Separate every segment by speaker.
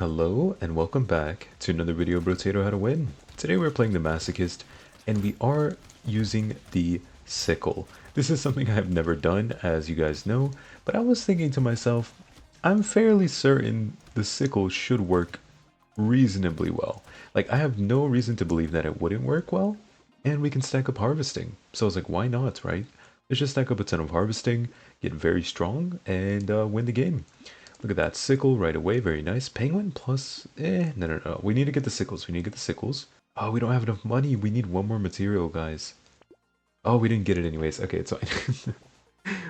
Speaker 1: Hello and welcome back to another video of Brotato How to Win. Today we're playing the Masochist and we are using the sickle. This is something I have never done, as you guys know, but I was thinking to myself, I'm fairly certain the sickle should work reasonably well. Like, I have no reason to believe that it wouldn't work well, and we can stack up harvesting. So I was like, why not, right? Let's just stack up a ton of harvesting, get very strong, and win the game. Look at that. Sickle right away. Very nice. Penguin plus... no. We need to get the sickles. We need to get the sickles. Oh, we don't have enough money. We need one more material, guys. Oh, we didn't get it anyways. Okay, it's fine.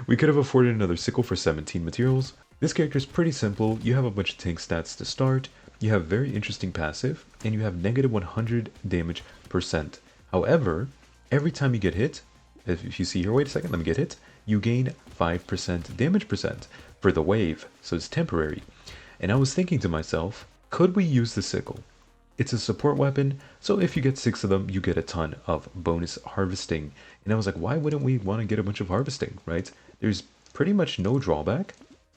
Speaker 1: We could have afforded another sickle for 17 materials. This character is pretty simple. You have a bunch of tank stats to start. You have very interesting passive. And you have negative 100 damage percent. However, every time you get hit, if you see here, wait a second, let me get hit, you gain 5% damage percent for the wave, so it's temporary. And I was thinking to myself, could we use the sickle? It's a support weapon, so if you get 6 of them, you get a ton of bonus harvesting. And I was like, why wouldn't we want to get a bunch of harvesting, right? There's pretty much no drawback.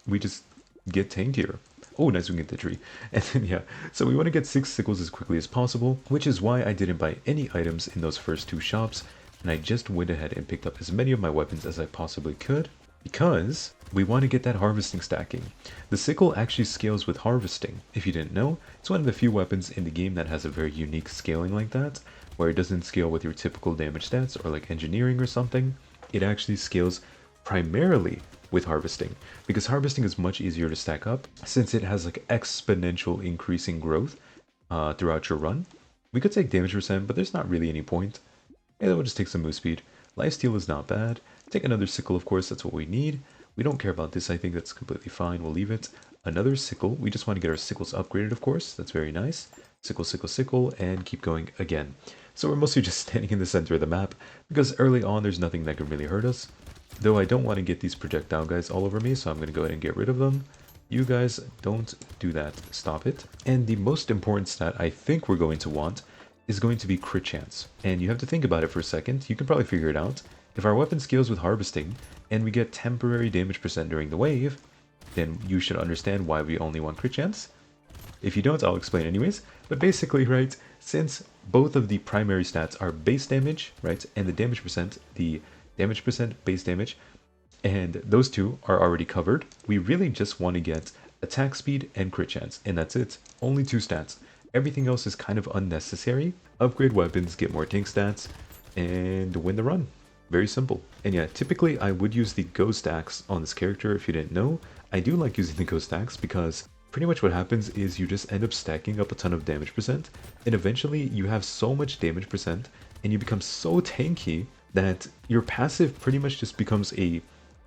Speaker 1: We just get tankier. Oh, nice, we get the tree. And then, yeah, so we want to get 6 sickles as quickly as possible, which is why I didn't buy any items in those first 2 shops, and I just went ahead and picked up as many of my weapons as I possibly could, because we want to get that harvesting stacking. The sickle actually scales with harvesting. If you didn't know, it's one of the few weapons in the game that has a very unique scaling like that, where it doesn't scale with your typical damage stats or like engineering or something. It actually scales primarily with harvesting, because harvesting is much easier to stack up since it has like exponential increasing growth throughout your run. We could take damage percent, but there's not really any point. And then we'll just take some move speed. Lifesteal is not bad. Take another sickle, of course, that's what we need. We don't care about this, I think that's completely fine, we'll leave it. Another sickle, we just want to get our sickles upgraded, of course, that's very nice. Sickle, sickle, sickle, and keep going again. So we're mostly just standing in the center of the map, because early on there's nothing that can really hurt us. Though I don't want to get these projectile guys all over me, so I'm going to go ahead and get rid of them. You guys don't do that, stop it. And the most important stat I think we're going to want is going to be crit chance. And you have to think about it for a second, you can probably figure it out. If our weapon scales with harvesting, and we get temporary damage percent during the wave, then you should understand why we only want crit chance. If you don't, I'll explain anyways. But basically, right, since both of the primary stats are base damage, right, and the damage percent, base damage, and those two are already covered, we really just want to get attack speed and crit chance, and that's it. Only 2 stats. Everything else is kind of unnecessary. Upgrade weapons, get more tank stats, and win the run. Very simple. And yeah, typically I would use the ghost axe on this character if you didn't know. I do like using the ghost axe because pretty much what happens is you just end up stacking up a ton of damage percent, and eventually you have so much damage percent and you become so tanky that your passive pretty much just becomes a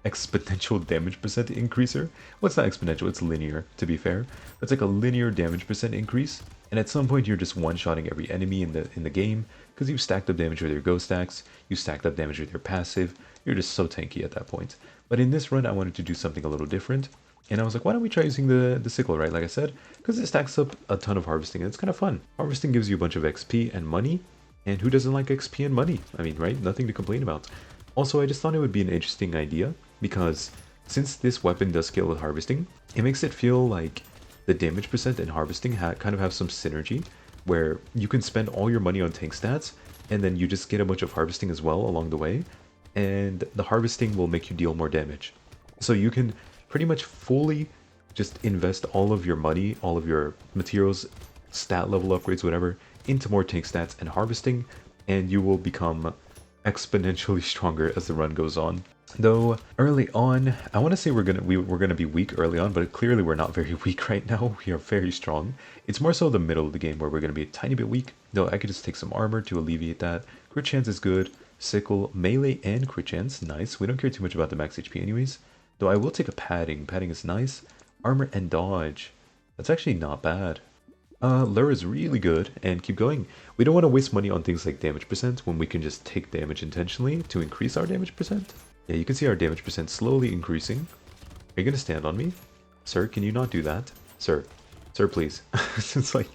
Speaker 1: exponential damage percent increaser. Well, it's not exponential, it's linear, to be fair. It's like a linear damage percent increase, and at some point you're just one-shotting every enemy in the game, because you've stacked up damage with your ghost axe, you stacked up damage with your passive, you're just so tanky at that point. But in this run I wanted to do something a little different, and I was like, why don't we try using the sickle, right, like I said, because it stacks up a ton of harvesting, and it's kind of fun. Harvesting gives you a bunch of XP and money, and who doesn't like XP and money? I mean, right, nothing to complain about. Also, I just thought it would be an interesting idea, because since this weapon does scale with harvesting, it makes it feel like the damage percent and harvesting kind of have some synergy, where you can spend all your money on tank stats, and then you just get a bunch of harvesting as well along the way, and the harvesting will make you deal more damage. So you can pretty much fully just invest all of your money, all of your materials, stat level upgrades, whatever, into more tank stats and harvesting, and you will become exponentially stronger as the run goes on. Though early on, I want to say we're gonna be weak early on, but clearly we're not very weak right now. We are very strong. It's more so the middle of the game where we're gonna be a tiny bit weak. Though I could just take some armor to alleviate that. Crit chance is good. Sickle, melee, and crit chance, nice. We don't care too much about the max HP anyways. Though I will take a padding. Padding is nice. Armor and dodge. That's actually not bad. Lure is really good, and keep going. We don't want to waste money on things like damage percent when we can just take damage intentionally to increase our damage percent. Yeah, you can see our damage percent slowly increasing. Are you going to stand on me? Sir, can you not do that? Sir. Sir, please. It's like,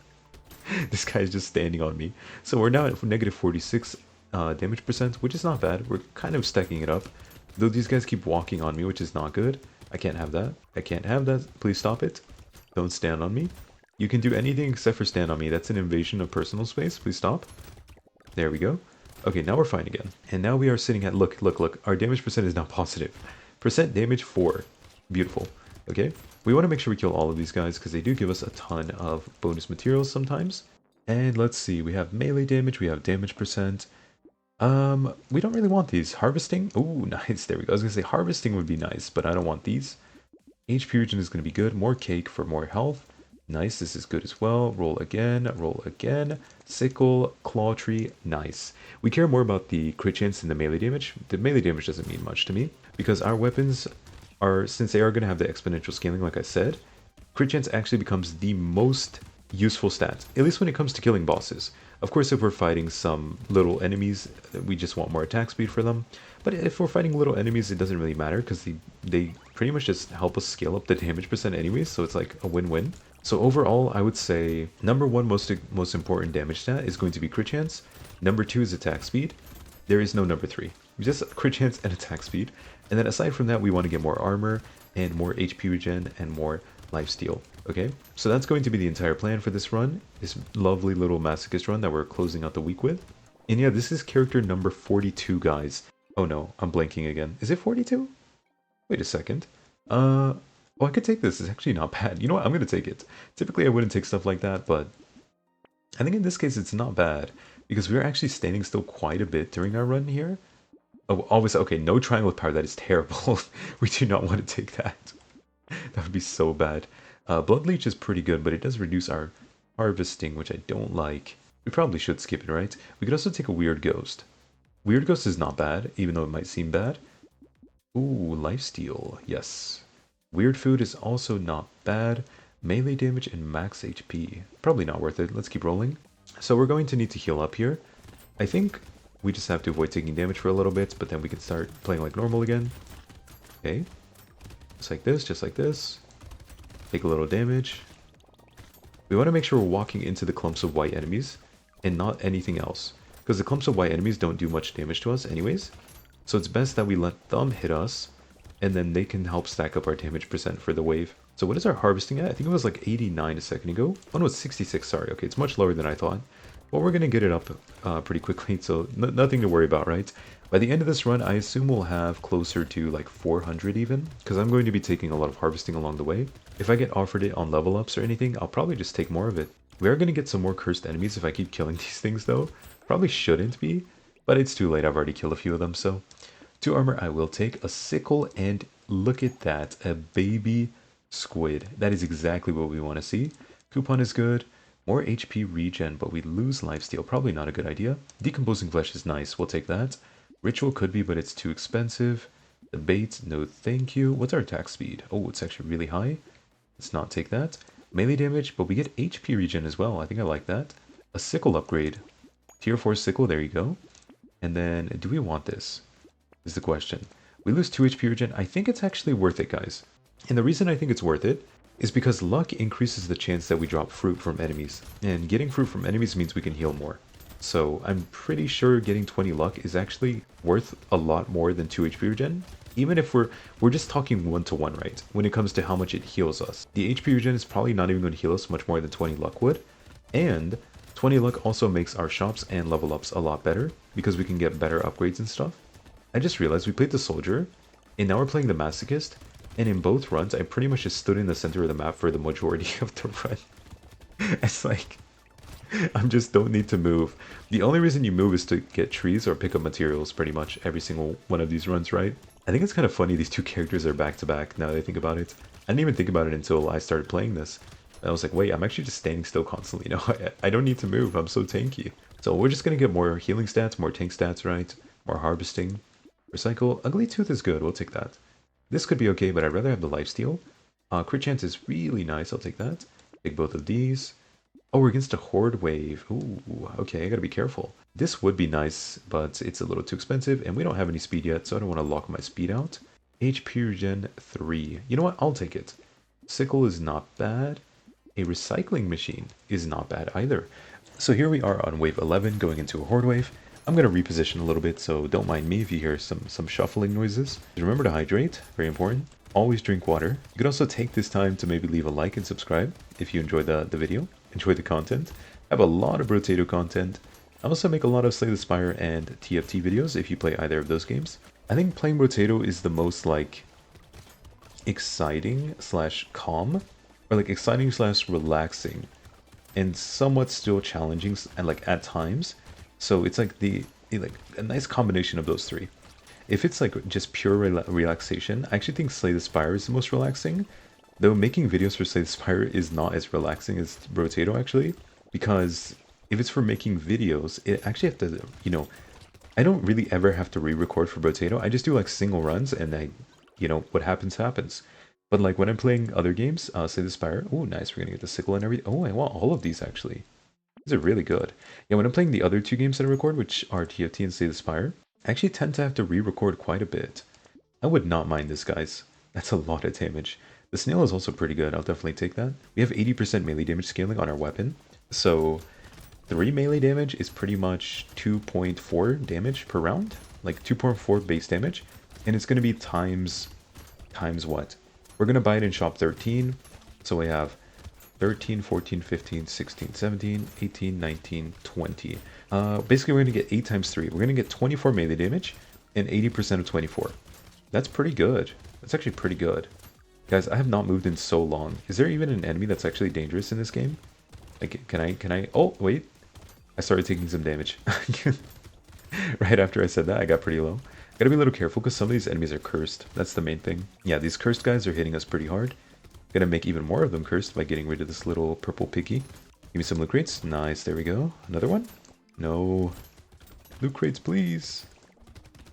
Speaker 1: this guy is just standing on me. So we're now at negative 46 damage percent, which is not bad. We're kind of stacking it up. Though these guys keep walking on me, which is not good. I can't have that. I can't have that. Please stop it. Don't stand on me. You can do anything except for stand on me. That's an invasion of personal space. Please stop. There we go. Okay, now we're fine again. And now we are sitting at, look, look, look. Our damage percent is now positive. Percent damage 4. Beautiful. Okay, we want to make sure we kill all of these guys because they do give us a ton of bonus materials sometimes. And let's see, we have melee damage, we have damage percent. We don't really want these. Harvesting? Ooh, nice. There we go. I was going to say harvesting would be nice, but I don't want these. HP regen is going to be good. More cake for more health. Nice, this is good as well. Roll again, roll again. Sickle, claw tree, nice. We care more about the crit chance than the melee damage. The melee damage doesn't mean much to me, because our weapons are, since they are going to have the exponential scaling like I said, crit chance actually becomes the most useful stat, at least when it comes to killing bosses. Of course, if we're fighting some little enemies, we just want more attack speed for them. But if we're fighting little enemies, it doesn't really matter, because they pretty much just help us scale up the damage percent anyways, so it's like a win-win. So overall, I would say number one most important damage stat is going to be crit chance. Number 2 is attack speed. There is no number 3. Just crit chance and attack speed. And then aside from that, we want to get more armor and more HP regen and more lifesteal. Okay, so that's going to be the entire plan for this run, this lovely little Masochist run that we're closing out the week with. And yeah, this is character number 42, guys. Oh no, I'm blanking again. Is it 42? Wait a second. Well, I could take this. It's actually not bad. You know what? I'm going to take it. Typically, I wouldn't take stuff like that, but I think in this case, it's not bad because we're actually standing still quite a bit during our run here. Oh, always, okay, no triangle with power. That is terrible. We do not want to take that. That would be so bad. Blood Leech is pretty good, but it does reduce our harvesting, which I don't like. We probably should skip it, right? We could also take a Weird Ghost. Weird Ghost is not bad, even though it might seem bad. Ooh, lifesteal. Yes. Weird Food is also not bad. Melee damage and max HP. Probably not worth it. Let's keep rolling. So we're going to need to heal up here. I think we just have to avoid taking damage for a little bit, but then we can start playing like normal again. Okay. Just like this, just like this. Take a little damage. We want to make sure we're walking into the clumps of white enemies and not anything else. Because the clumps of white enemies don't do much damage to us anyways. So it's best that we let them hit us, and then they can help stack up our damage percent for the wave. So what is our harvesting at? I think it was like 89 a second ago. Oh no, it's 66, sorry. Okay, it's much lower than I thought. Well, we're going to get it up pretty quickly, so nothing to worry about, right? By the end of this run, I assume we'll have closer to like 400 even, because I'm going to be taking a lot of harvesting along the way. If I get offered it on level ups or anything, I'll probably just take more of it. We are going to get some more cursed enemies if I keep killing these things though. Probably shouldn't be, but it's too late. I've already killed a few of them, so. 2 armor, I will take a sickle, and look at that, a baby squid. That is exactly what we want to see. Coupon is good. More HP regen, but we lose lifesteal. Probably not a good idea. Decomposing flesh is nice. We'll take that. Ritual could be, but it's too expensive. The bait, no thank you. What's our attack speed? Oh, it's actually really high. Let's not take that. Melee damage, but we get HP regen as well. I think I like that. A sickle upgrade. Tier 4 sickle, there you go. And then, do we want this? Is the question. We lose 2 HP regen. I think it's actually worth it, guys. And the reason I think it's worth it is because luck increases the chance that we drop fruit from enemies. And getting fruit from enemies means we can heal more. So I'm pretty sure getting 20 luck is actually worth a lot more than 2 HP regen. Even if we're just talking 1-to-1, right? When it comes to how much it heals us. The HP regen is probably not even going to heal us much more than 20 luck would. And 20 luck also makes our shops and level ups a lot better because we can get better upgrades and stuff. I just realized we played the soldier, and now we're playing the Masochist, and in both runs, I pretty much just stood in the center of the map for the majority of the run. It's like, I just don't need to move. The only reason you move is to get trees or pick up materials, pretty much every single one of these runs, right? I think it's kind of funny these two characters are back to back now that I think about it. I didn't even think about it until I started playing this. I was like, wait, I'm actually just standing still constantly. You know, I don't need to move. I'm so tanky. So we're just going to get more healing stats, more tank stats, right? More harvesting. Recycle. Ugly Tooth is good. We'll take that. This could be okay, but I'd rather have the lifesteal. Crit chance is really nice. I'll take that. Take both of these. Oh, we're against a Horde wave. Ooh, okay, I gotta be careful. This would be nice, but it's a little too expensive, and we don't have any speed yet, so I don't want to lock my speed out. HP regen 3. You know what? I'll take it. Sickle is not bad. A recycling machine is not bad either. So here we are on wave 11 going into a Horde wave. I'm going to reposition a little bit, so don't mind me if you hear some shuffling noises. Remember to hydrate, very important. Always drink water. You could also take this time to maybe leave a like and subscribe if you enjoy the video, enjoy the content. I have a lot of Brotato content. I also make a lot of Slay the Spire and TFT videos if you play either of those games. I think playing Brotato is the most like exciting slash calm, or like exciting slash relaxing, and somewhat still challenging and like at times. So it's like like a nice combination of those three. If it's like just pure relaxation, I actually think Slay the Spire is the most relaxing. Though making videos for Slay the Spire is not as relaxing as Brotato actually, because if it's for making videos, it actually have to, you know, I don't really ever have to re-record for Brotato. I just do like single runs and what happens happens. But like when I'm playing other games, Slay the Spire, oh nice, we're gonna get the sickle and everything. Oh, I want all of these actually. These are really good. Yeah, when I'm playing the other two games that I record, which are TFT and Slay the Spire, I actually tend to have to re-record quite a bit. I would not mind this, guys. That's a lot of damage. The snail is also pretty good. I'll definitely take that. We have 80% melee damage scaling on our weapon. So 3 melee damage is pretty much 2.4 damage per round. Like 2.4 base damage. And it's going to be times what? We're going to buy it in shop 13. So we have 13, 14, 15, 16, 17, 18, 19, 20. Basically, we're going to get 8 times 3. We're going to get 24 melee damage and 80% of 24. That's pretty good. That's actually pretty good. Guys, I have not moved in so long. Is there even an enemy that's actually dangerous in this game? Like, can I? Oh, wait. I started taking some damage. Right after I said that, I got pretty low. Gotta be a little careful because some of these enemies are cursed. That's the main thing. Yeah, these cursed guys are hitting us pretty hard. Gonna make even more of them cursed by getting rid of this little purple piggy. Give me some loot crates. Nice, there we go. Another one? No. Loot crates, please.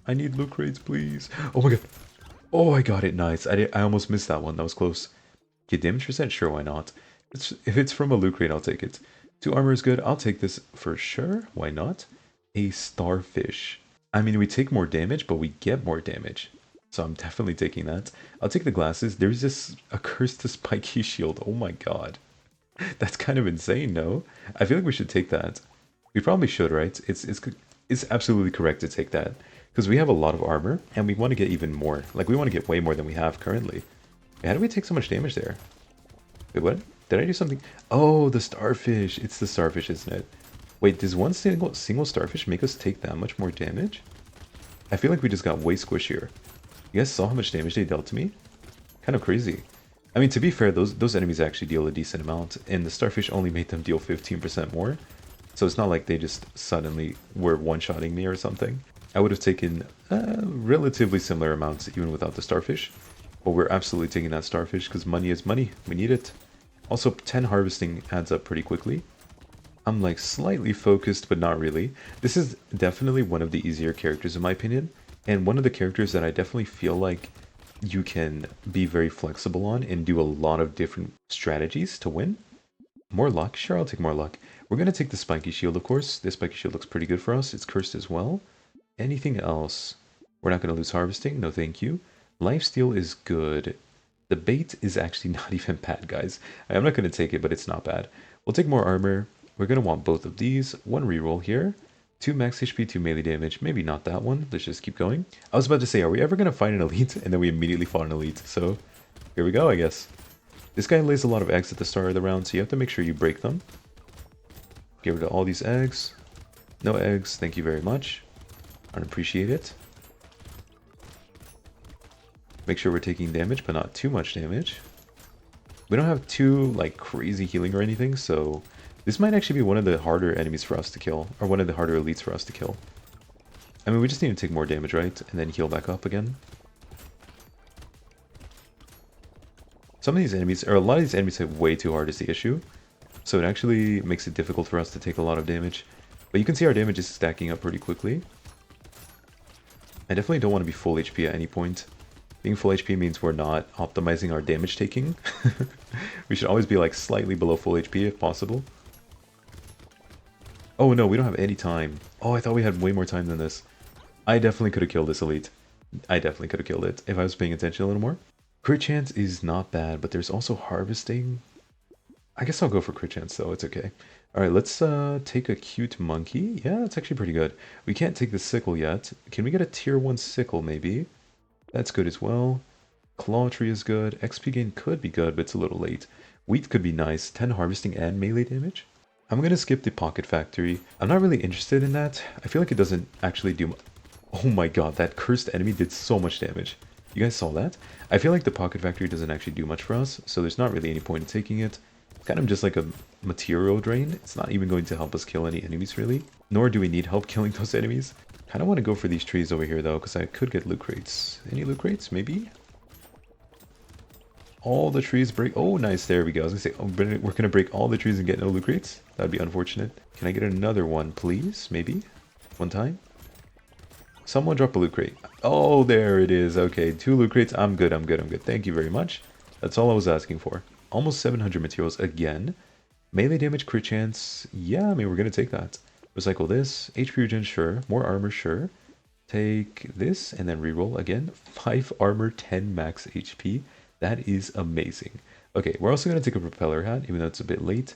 Speaker 1: I need loot crates, please. Oh my god. Oh, I got it. Nice. I almost missed that one. That was close. Get damage percent? Sure, why not? If it's from a loot crate, I'll take it. 2 armor is good. I'll take this for sure. Why not? A starfish. I mean, we take more damage, but we get more damage. So I'm definitely taking that. I'll take the glasses. There's just a curse to spiky shield. Oh my god. That's kind of insane, no? I feel like we should take that. We probably should, right? It's absolutely correct to take that. Because we have a lot of armor, and we want to get even more. Like, we want to get way more than we have currently. How do we take so much damage there? Wait, what? Did I do something? Oh, the starfish. It's the starfish, isn't it? Wait, does one single starfish make us take that much more damage? I feel like we just got way squishier. You guys saw how much damage they dealt to me? Kind of crazy. I mean, to be fair, those enemies actually deal a decent amount, and the starfish only made them deal 15% more. So it's not like they just suddenly were one-shotting me or something. I would have taken relatively similar amounts even without the starfish. But we're absolutely taking that starfish because money is money. We need it. Also, 10 harvesting adds up pretty quickly. I'm like slightly focused, but not really. This is definitely one of the easier characters in my opinion. And one of the characters that I definitely feel like you can be very flexible on and do a lot of different strategies to win. More luck? Sure, I'll take more luck. We're going to take the spiky shield, of course. This spiky shield looks pretty good for us. It's cursed as well. Anything else? We're not going to lose harvesting. No, thank you. Lifesteal is good. The bait is actually not even bad, guys. I'm not going to take it, but it's not bad. We'll take more armor. We're going to want both of these. 1 reroll here. 2 max HP, 2 melee damage. Maybe not that one. Let's just keep going. I was about to say, are we ever going to find an elite? And then we immediately fought an elite. So here we go, I guess. This guy lays a lot of eggs at the start of the round, so you have to make sure you break them. Get rid of all these eggs. No eggs, thank you very much. I don't appreciate it. Make sure we're taking damage, but not too much damage. We don't have too, like, crazy healing or anything, so this might actually be one of the harder enemies for us to kill, or one of the harder elites for us to kill. I mean, we just need to take more damage, right? And then heal back up again. Some of these enemies, or a lot of these enemies hit way too hard is the issue. So it actually makes it difficult for us to take a lot of damage. But you can see our damage is stacking up pretty quickly. I definitely don't want to be full HP at any point. Being full HP means we're not optimizing our damage taking. We should always be like slightly below full HP if possible. Oh no, we don't have any time. Oh, I thought we had way more time than this. I definitely could have killed this elite. I definitely could have killed it if I was paying attention a little more. Crit chance is not bad, but there's also harvesting. I guess I'll go for crit chance though, it's okay. Alright, let's take a cute monkey. Yeah, that's actually pretty good. We can't take the sickle yet. Can we get a tier 1 sickle maybe? That's good as well. Claw tree is good. XP gain could be good, but it's a little late. Wheat could be nice. 10 harvesting and melee damage. I'm gonna skip the pocket factory. I'm not really interested in that. I feel like it doesn't actually do Oh my god, that cursed enemy did so much damage. You guys saw that? I feel like the pocket factory doesn't actually do much for us, so there's not really any point in taking it. It's kind of just like a material drain. It's not even going to help us kill any enemies really. Nor do we need help killing those enemies. Kind of want to go for these trees over here though, because I could get loot crates. Any loot crates? Maybe? All the trees break. Oh, nice. There we go. I was going to say, oh, we're going to break all the trees and get no loot crates. That'd be unfortunate. Can I get another one, please? Maybe? One time? Someone drop a loot crate. Oh, there it is. Okay, 2 loot crates. I'm good, I'm good, I'm good. Thank you very much. That's all I was asking for. Almost 700 materials again. Melee damage, crit chance. Yeah, I mean, we're going to take that. Recycle this. HP regen, sure. More armor, sure. Take this and then reroll again. 5 armor, 10 max HP. That is amazing. Okay, we're also going to take a propeller hat, even though it's a bit late.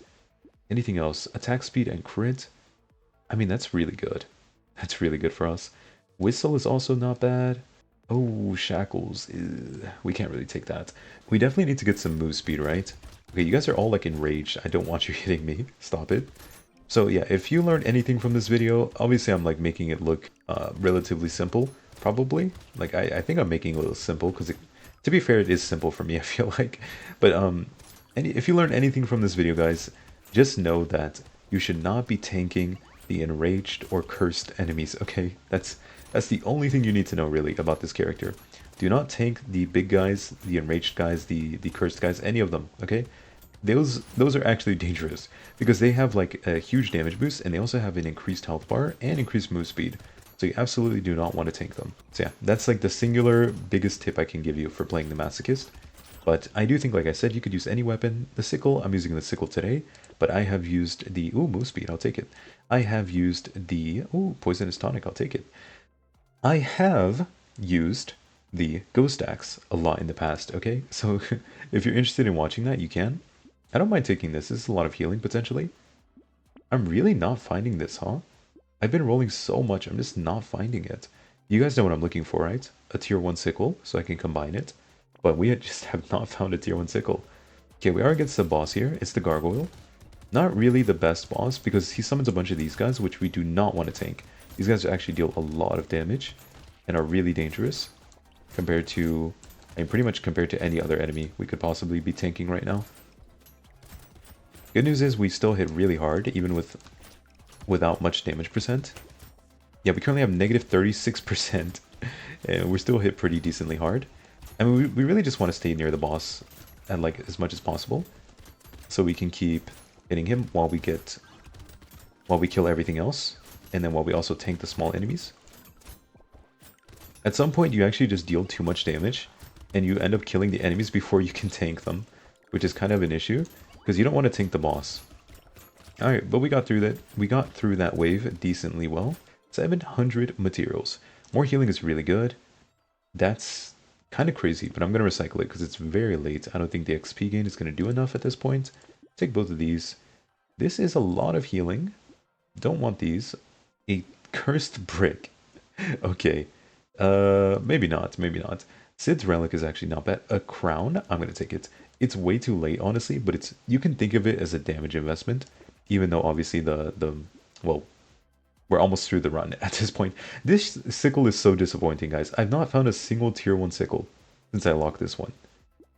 Speaker 1: Anything else? Attack speed and crit. I mean, that's really good. That's really good for us. Whistle is also not bad. Oh, shackles. Ew, we can't really take that. We definitely need to get some move speed, right? Okay, you guys are all like enraged. I don't want you hitting me. Stop it. So yeah, if you learned anything from this video, obviously I'm like making it look relatively simple, probably. Like I think I'm making it a little simple because to be fair, it is simple for me, I feel like. But if you learn anything from this video, guys, just know that you should not be tanking the enraged or cursed enemies, okay? That's the only thing you need to know, really, about this character. Do not tank the big guys, the enraged guys, the cursed guys, any of them, okay? Those are actually dangerous, because they have, like, a huge damage boost, and they also have an increased health bar and increased move speed. So you absolutely do not want to tank them. So yeah, that's, like, the singular biggest tip I can give you for playing the Masochist. But I do think, like I said, you could use any weapon. The sickle, I'm using the sickle today, but I have used the... Ooh, move speed, I'll take it. I have used the... Ooh, poisonous tonic, I'll take it. I have used the ghost axe a lot in the past, okay? So if you're interested in watching that, you can. I don't mind taking this. This is a lot of healing, potentially. I'm really not finding this, huh? I've been rolling so much, I'm just not finding it. You guys know what I'm looking for, right? A tier 1 sickle, so I can combine it. But we just have not found a tier 1 sickle. Okay, we are against the boss here. It's the gargoyle. Not really the best boss, because he summons a bunch of these guys, which we do not want to tank. These guys actually deal a lot of damage and are really dangerous compared to, I mean, pretty much compared to any other enemy we could possibly be tanking right now. Good news is we still hit really hard, even without much damage percent. Yeah, we currently have negative 36%, and we're still hit pretty decently hard. I mean, we really just want to stay near the boss and like as much as possible, so we can keep hitting him while we kill everything else, and then while we also tank the small enemies. At some point, you actually just deal too much damage, and you end up killing the enemies before you can tank them, which is kind of an issue, because you don't want to tank the boss. Alright, but we got through that. We got through that wave decently well. 700 materials. More healing is really good. That's kind of crazy, but I'm going to recycle it because it's very late. I don't think the XP gain is going to do enough at this point. Take both of these. This is a lot of healing. Don't want these. A cursed brick. Okay. Maybe not. Maybe not. Sid's relic is actually not bad. A crown. I'm going to take it. It's way too late, honestly, but it's you can think of it as a damage investment, even though obviously well, we're almost through the run at this point. This sickle is so disappointing, guys. I've not found a single tier 1 sickle since I locked this one.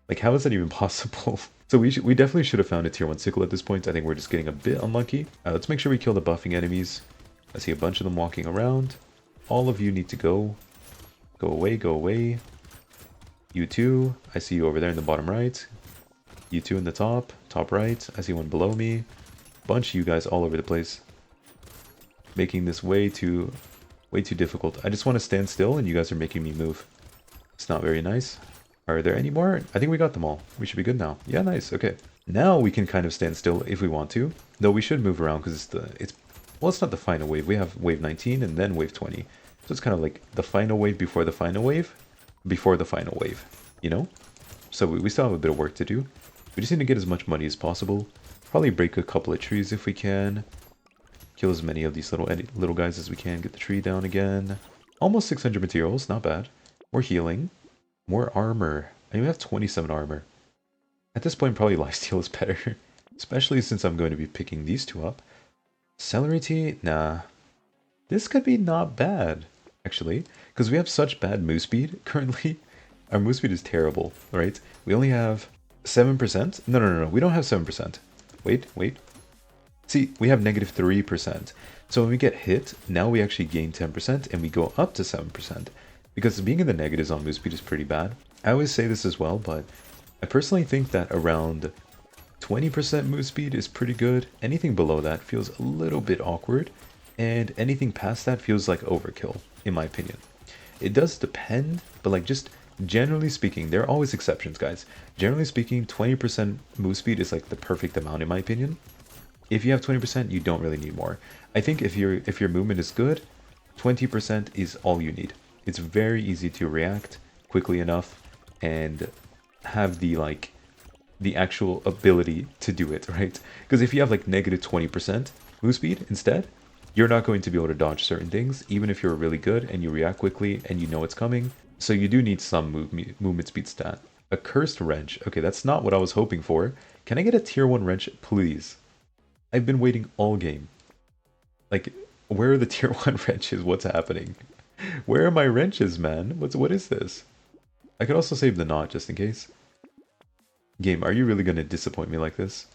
Speaker 1: Like, how is that even possible? So we definitely should have found a tier 1 sickle at this point. I think we're just getting a bit unlucky. Let's make sure we kill the buffing enemies. I see a bunch of them walking around. All of you need to go. Go away, go away. You two, I see you over there in the bottom right. You two in the top right. I see one below me. Bunch of you guys all over the place. Making this way too difficult. I just want to stand still and you guys are making me move. It's not very nice. Are there any more? I think we got them all. We should be good now. Yeah, nice. Okay. Now we can kind of stand still if we want to. Though we should move around because it's not the final wave. We have wave 19 and then wave 20. So it's kind of like the final wave before the final wave before the final wave, you know? So we still have a bit of work to do. We just need to get as much money as possible. Probably break a couple of trees if we can. Kill as many of these little guys as we can. Get the tree down again. Almost 600 materials, not bad. More healing. More armor. I even have 27 armor. At this point, probably lifesteal is better. Especially since I'm going to be picking these two up. Celerity? Nah. This could be not bad, actually. Because we have such bad move speed currently. Our move speed is terrible, right? We only have 7%? No. We don't have 7%. Wait. See, we have negative 3%. So when we get hit, now we actually gain 10% and we go up to 7%. Because being in the negatives on move speed is pretty bad. I always say this as well, but I personally think that around 20% move speed is pretty good. Anything below that feels a little bit awkward. And anything past that feels like overkill, in my opinion. It does depend, but like just generally speaking, there are always exceptions, guys. Generally speaking, 20% move speed is like the perfect amount, in my opinion. If you have 20%, you don't really need more. I think if your movement is good, 20% is all you need. It's very easy to react quickly enough and have the actual ability to do it, right? Because if you have like negative 20% move speed instead, you're not going to be able to dodge certain things, even if you're really good and you react quickly and you know it's coming. So you do need some movement speed stat. A cursed wrench. Okay, that's not what I was hoping for. Can I get a tier 1 wrench, please? I've been waiting all game. Like, where are the tier 1 wrenches? What's happening? Where are my wrenches, man? What is this? I could also save the knot just in case. Game, are you really going to disappoint me like this?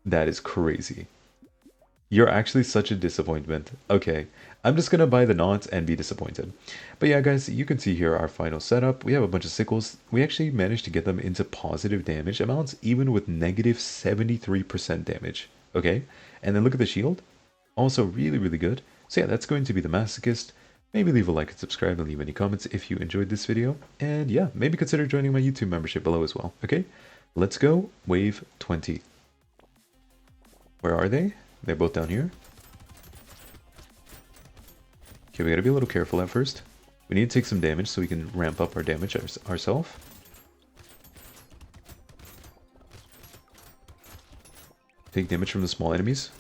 Speaker 1: That is crazy. You're actually such a disappointment. Okay, I'm just gonna buy the knots and be disappointed. But yeah, guys, you can see here our final setup. We have a bunch of sickles. We actually managed to get them into positive damage amounts, even with negative 73% damage. Okay, and then look at the shield. Also really good. So yeah, that's going to be the Masochist. Maybe leave a like and subscribe and leave any comments if you enjoyed this video. And yeah, maybe consider joining my YouTube membership below as well. Okay, let's go. Wave 20. Where are they? They're both down here. Okay, we gotta be a little careful at first. We need to take some damage so we can ramp up our damage ourselves. Take damage from the small enemies.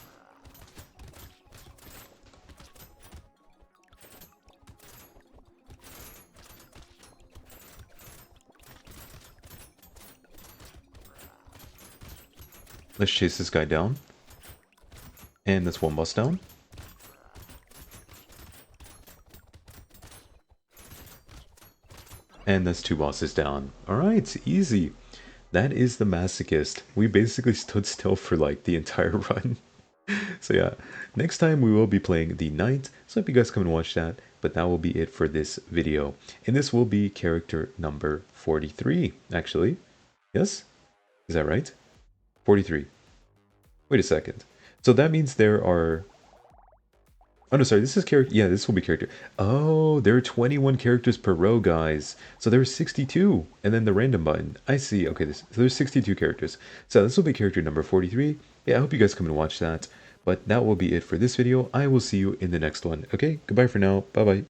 Speaker 1: Let's chase this guy down. And that's one boss down. And that's two bosses down. Alright, easy. That is the Masochist. We basically stood still for like the entire run. So yeah, next time we will be playing the Knight. So I hope you guys come and watch that. But that will be it for this video. And this will be character number 43, actually. Yes? Is that right? 43. Wait a second. So that means there are... Oh no, sorry, this is character... Yeah, this will be character... Oh, there are 21 characters per row, guys. So there's 62, and then the random button. I see, okay, so there's 62 characters. So this will be character number 43. Yeah, I hope you guys come and watch that. But that will be it for this video. I will see you in the next one. Okay, goodbye for now. Bye-bye.